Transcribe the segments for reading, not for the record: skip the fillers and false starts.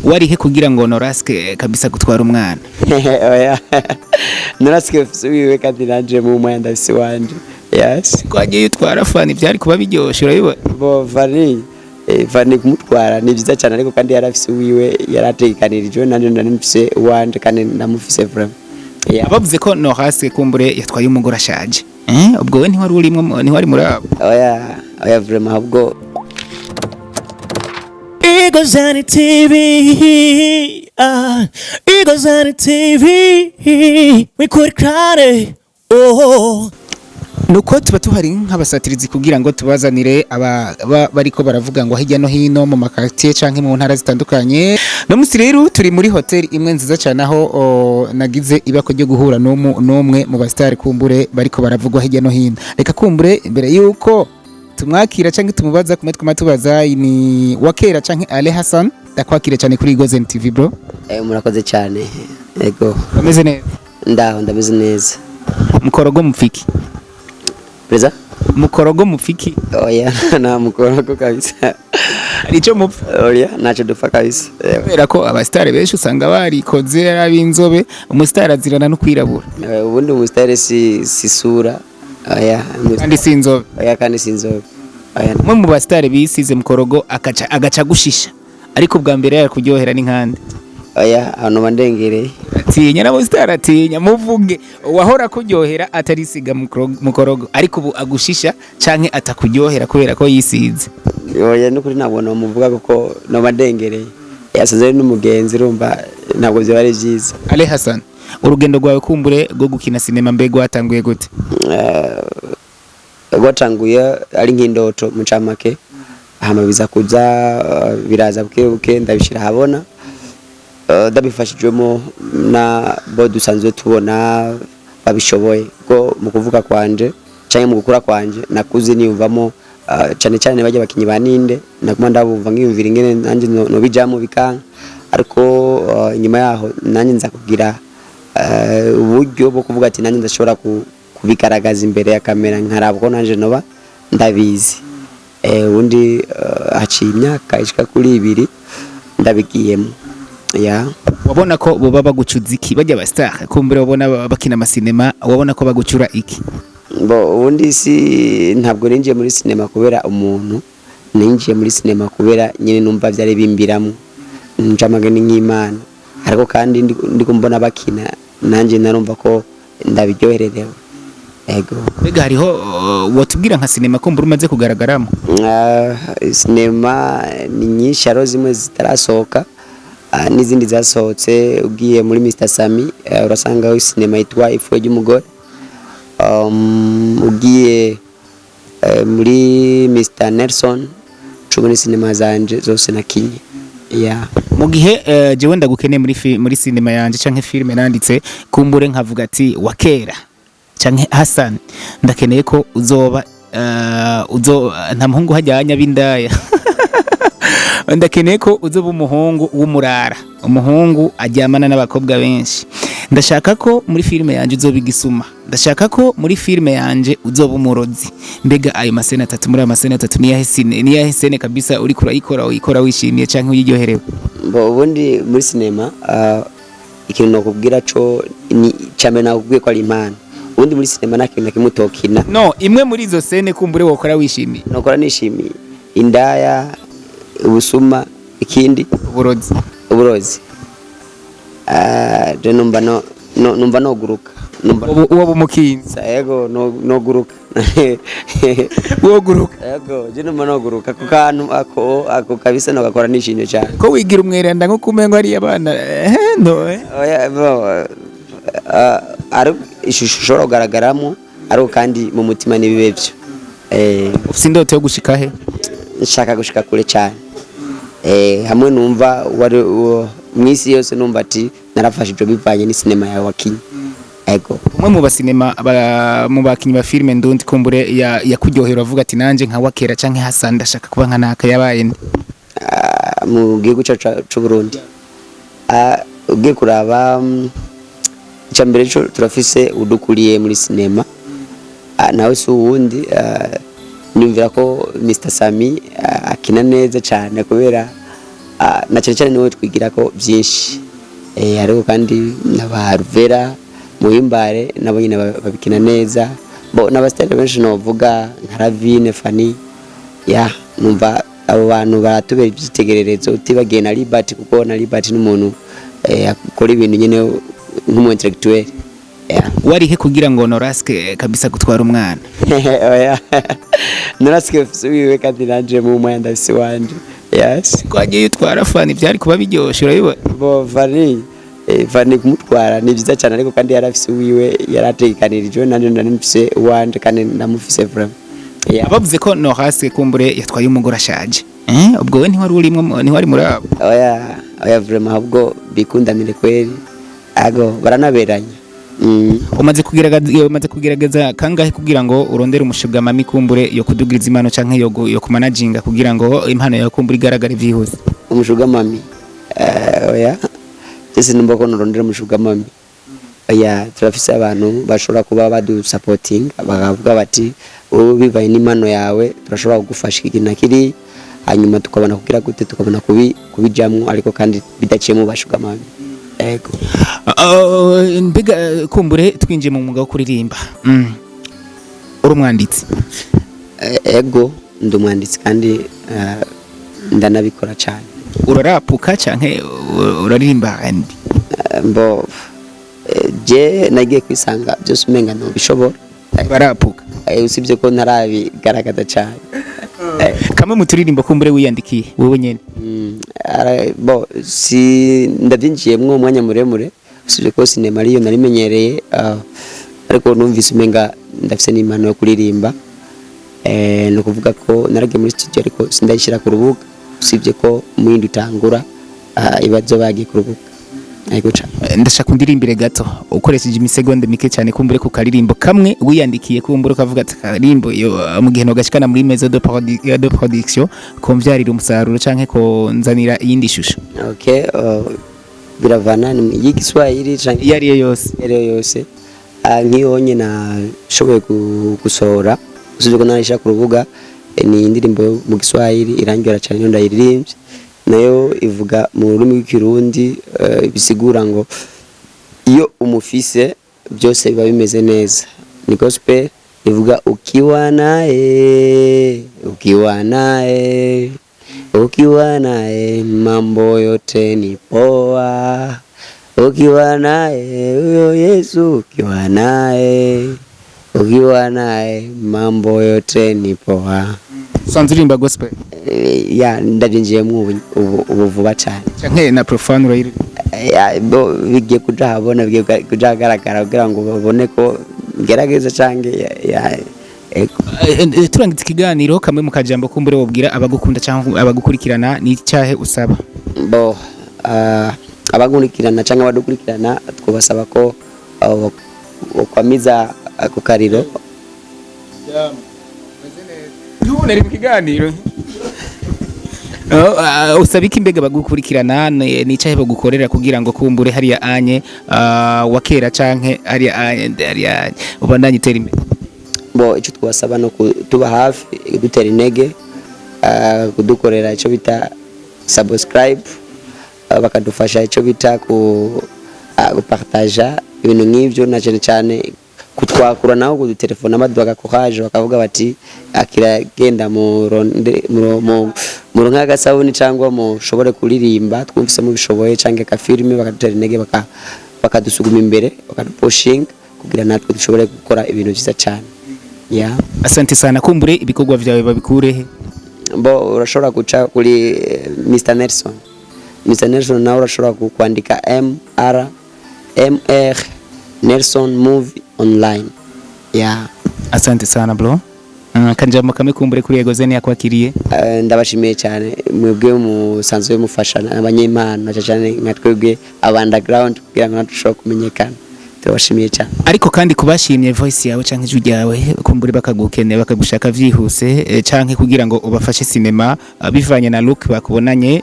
wari he kugira ngo Norasque kabisa gutwara umwana? Oya Norasque wiwe kandi nanje mu mwenda ndafise wanje. Yes Kwagiye utwara Fanny byari kuba biryoshe urabibona? Bo Fanny kumutwara ni byiza cyane ariko kandi yarafise wiwe yaratekanirije nanje ndanifise wanje kandi ndamufise vraiment. Abavuze ko Norasque kumbure yatwaye umugore ashaje. Ubwo we ntiwari urimo ntiwari muri abo? Oya vraiment ahubwo Igozani TV, Igozani TV, wikurikirane. Nuko tuba tuhari nk'abasatirizi kugira ngo tubazanire bariko baravuga ngo hirya no hino mu makartier canke mu ntara zitandukanye. No musi rero turi muri hotel imwe nziza cyane aho nagize ibako ryo guhura n'umwe mu bastar kumbure bariko baravugwa hirya no hino. Reka kumbure imbere yuko tumwakira canke tumubaza kumwe twamatubaza ni wakera canke Ale Hassan ndakwakira cyane kuri Igozani TV bro. Murakoze cyane. Yego. Ameze neza. Ndameze neza. Mukorogo mufiki. Preza? Mukorogo mufiki. Oya na mukorogo kabisa. Arico mupfa. Oya naco dupfa kabisa. Kubera ko abastare benshi usanga barikoze abinzobe umustar azirana no kwirabura. Ubundi umustar si sura. Oya kandi sinzobe. Oya kandi sinzobe. Oya umwe mu bastare bisize mukorogo agaca gushisha ariko bwa mbere yakuryohera n'inkande. Oya hano bandengereye. Atinya na mustara atinya muvuge wahora kuryohera atarisiga mukorogo ariko ubu agushisha canke atakuryohera kubera ko yisize. Oya nukuri nabona muvuga kuko no bandengereye. Yasaze n'umugenzi urumva ntabwo byo bari byiza. Ale Hassan urugendo rwawe kumbure rwo gukina sinema mbego watanguye gute? Gwatanguye ari nk'indoto mu camake hama biza kuza biraza buke ndabishira habona. Ndabifashijwemo na bo dusanzwe tubona babishoboye ko mu kuvuga kwanje cyane mu gukura kwanje nakuze niyumvamo cyane bajya bakinyi baninde nakuma ndabumva ngiyumvira ingene nanje no bijamo bikanga ariko nyuma yaho nanje nza kugira uburyo bwo kuvuga ati nanje ndashobora kubigaragaza imbere ya kamera nkarabwo nanje noba ndabizi undi haciye imyaka ishika kuri 2 ndabigiyemo. Wabona ko boba bagucuza iki bajya bastar kumbere wabona bakina amasinema wabona ko bagucura iki? Bo ubundi si ntabwo ninjiye muri sinema kubera umuntu ninjiye muri sinema kubera nyine numva byari bimbiramo njamagani nk'Imana ariko kandi ndiko mbona bakina nanje narumva ko ndabiryohererewe. Ego mbega hariho watubwira nka sinema kumbura umaze kugaragaramo? Sinema ni nyinshi aro zimwe zitarasohoka n'izindi zasohotse ugiye muri Mr Sami urasanga sinema yitwa Ifu y'umugore. Ugiye muri Mr Nelson cubone sinema zanje zose nakinye. Mu gihe jewe ndagukeneye muri sinema yanje canke filme nanditse kumbure nkavuga ati wakera canke Hassan ndakeneye ko uzoba nta muhungu hajyanya bindaya ndakeneye ko uzoba umuhungu w'umurara umuhungu ajyamana n'abakobwa benshi. Ndashaka ko muri filme yanje uzoba igisuma. Ndashaka ko muri filme yanje uzoba umurozi. Mbega ayo masena 3 muri ayo masena 3 ni yahe sene kabisa uri uyikora wishimiye canke uyiryoherewe? Bo ubundi muri sinema ikintu nakubwira cyo ni cyane nakubwiye ko ari impano. Ubundi muri sinema nakintu nakimutokina. No imwe muri izo sene kumbure wokora wishimiye. Nokora nishimiye indaya ubusuma ikindi uburozi je numva no guruka uwo bumukinza yego no guruka uwo guruka yego je numva no guruka kukantu ako kabisa no gakora nishimye cyane ko wigira umweranda nko kumengo ari abana no oya ari ishusho rogaragaramo ari kandi mu mutima nibibevyo ufite indoto yo gushika he? Nshaka gushika kure cyane hamwe numva wari mwisi yose numva ati narafashije bivanye ni sinema yawe wakinye. Ego umwe mu basinema mu bakinyi ba filme ndundi kumbure yakuryohera avuga ati nanje nka wakera canke Hassan ndashaka kuba nka naka yabaye nde mu gihugu cyacu Burundi. Ugiye kuraba icyambere cyo turafise udukuriye muri sinema nawe si uwundi nimvira ko Mr Sami akina neza cyane kubera na cyane cyane niwe twigira ko byinshi ariko kandi n'abaruvera muhimbare nabo nyine babikina neza bo n'abastyle benshi novuga nka La Vine Fanny numva abo bantu baratubera ibyitegererezo utibagiye na Liberty kuko na Liberty n'umuntu akora ibintu nyine nk'umu intellectuel warihe kugira ngo Norasque kabisa gutwara umwana Norasque wiwe kandi nanje mu mwanya ndabisi wanje kwagiye utwara Fanny byari kuba biryoshe urabibona bo Fanny kumutwara ni byiza cyane ariko kandi yarafise wiwe yaratekanirije nanje ndanifise wanje kandi ndamufise vraiment abavuze ko Norasque kumbure yatwaye umugore ashaje ubwo we ntiwari urimo ntiwari muri abo oya vraiment ahubwo bikundanire kweli ago baranaberanye umaze kugerageza kangahe kugira ngo urondere umushuga mami kumbure yo kudugiriza impano canke yo kumanaginga kugira ngo impano yawe kumbure igaragare vyihuse umushuga mami oya ese numva ko norondera umushuga mami oya turafise abantu bashobora kuba badu supporting bakavuga bati wowe bivaye n'impano yawe turashobora kugufasha ikintu nakiri hanyuma tukabona kugira gute tukabona kubijamwo ariko kandi bidaciye mu bashuga mami ego mbega kumbure twinjiye mu mwuga wo kuririmba uri umwanditsi ego ndi umwanditsi kandi ndanabikora cyane urarapuka canke uraririmba kandi mbo je nagiye kwisanga byose umenga no bishobora barapuka usibye ko ntarabigaragaza cyane kamwe mu turirimbo kumbure wiyandikiye wowe nyene bo si ndabyinjiyemwo umwanya muremure usibye ko sinema ariyo narimenyereye ariko numvise umenga ndafise n'impano yo kuririmba no kuvuga ko naragiye muri studio ariko sindayishira ku rubuga usibye ko mwindi utangura ibazo bagiye ku rubuga ndashaka undirimbire gato ukoresheje imisegonda mike cyane kumbure ku karirimbo kamwe wiyandikiye kumbure ukavuga ati karirimbo mu gihe no gashikana muri maison de production komvyarira umusaruro canke ko nzanira iyindi shusho biravana ni y'igiswahili canke yari yose nkiyo nyina shoboye gusohora usibye ko narisha ku rubuga ni indirimbo mu giswahili irangira cyane ndayiririmbye nayo ivuga mu rurimi rw'ikirundi bisigura ngo iyo umufise byose biba bimeze neza ni gospel ivuga ukiwa naye mambo yote ni poa ukiwa naye huyo Yesu ukiwa naye mambo yote ni poa sanzirimba gospel ndabyinjiyemo ubu vuba cyane canke na profane urayiri bigiye kujahabona bigiye kujagaragara kugira ngo babone ko gerageza cange turangitse ikiganiro kamwe mu kajambo kumbure wobwira abagukunda cyangwa abagukurikirana ni cyahe usaba bo abagukurikirana cyangwa abadukurikirana twubasaba ko kwamiza ku kariro nari mu kiganiro usabika imbega bagukurikirana ni cyahe bagukorera kugira ngo kumbure hariya anye wakera canke hariya ubandanye itera imbere bo icyo twasaba no kutuba hafi dutera intege kudukorera icyo bita subscribe bakadufasha icyo bita gupartager ibintu nk'ibyo na cyane kutwakura naho kudutelefona amaduka courage bakavuga bati akiragenda mu nk'agasabuni cyangwa mushobore kuririmba twumvise mu bishoboye cyangwa ka filime bakadutera intege bakadusuguma imbere bakadupushinga kugira natwe dushobore gukora ibintu byiza cyane asante sana kumbure ibikorwa byawe babikurehe bo urashobora guca kuri Mr Nelson nawe urashobora kwandika MR Nelson movie online asante sana bro kanjambo kamwe kumbure kuri Yego Zen yakwakiriye ndabashimiye cyane mwebwe musanzwe mufasha abanyempano cyane nka twebwe underground kugira ngo natushobore kumenyekana turabashimiye cyane ariko kandi kubashimye voice yawe canke ijwi ryawe kumbure bakagukeneye bakagushaka vyihuse canke kugira ngo ubafashe cinema bivanye na look bakubonanye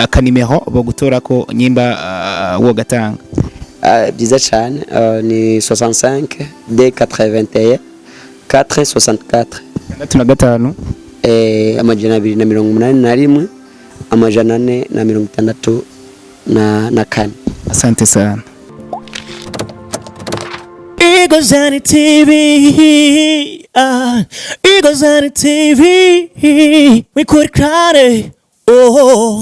akanimero bo gutora ko nyimba wo gatanga byiza cyane ni 65 D81 464 amajana 281 464. Asante sana. Igozani TV, Igozani TV, we could cry, oh.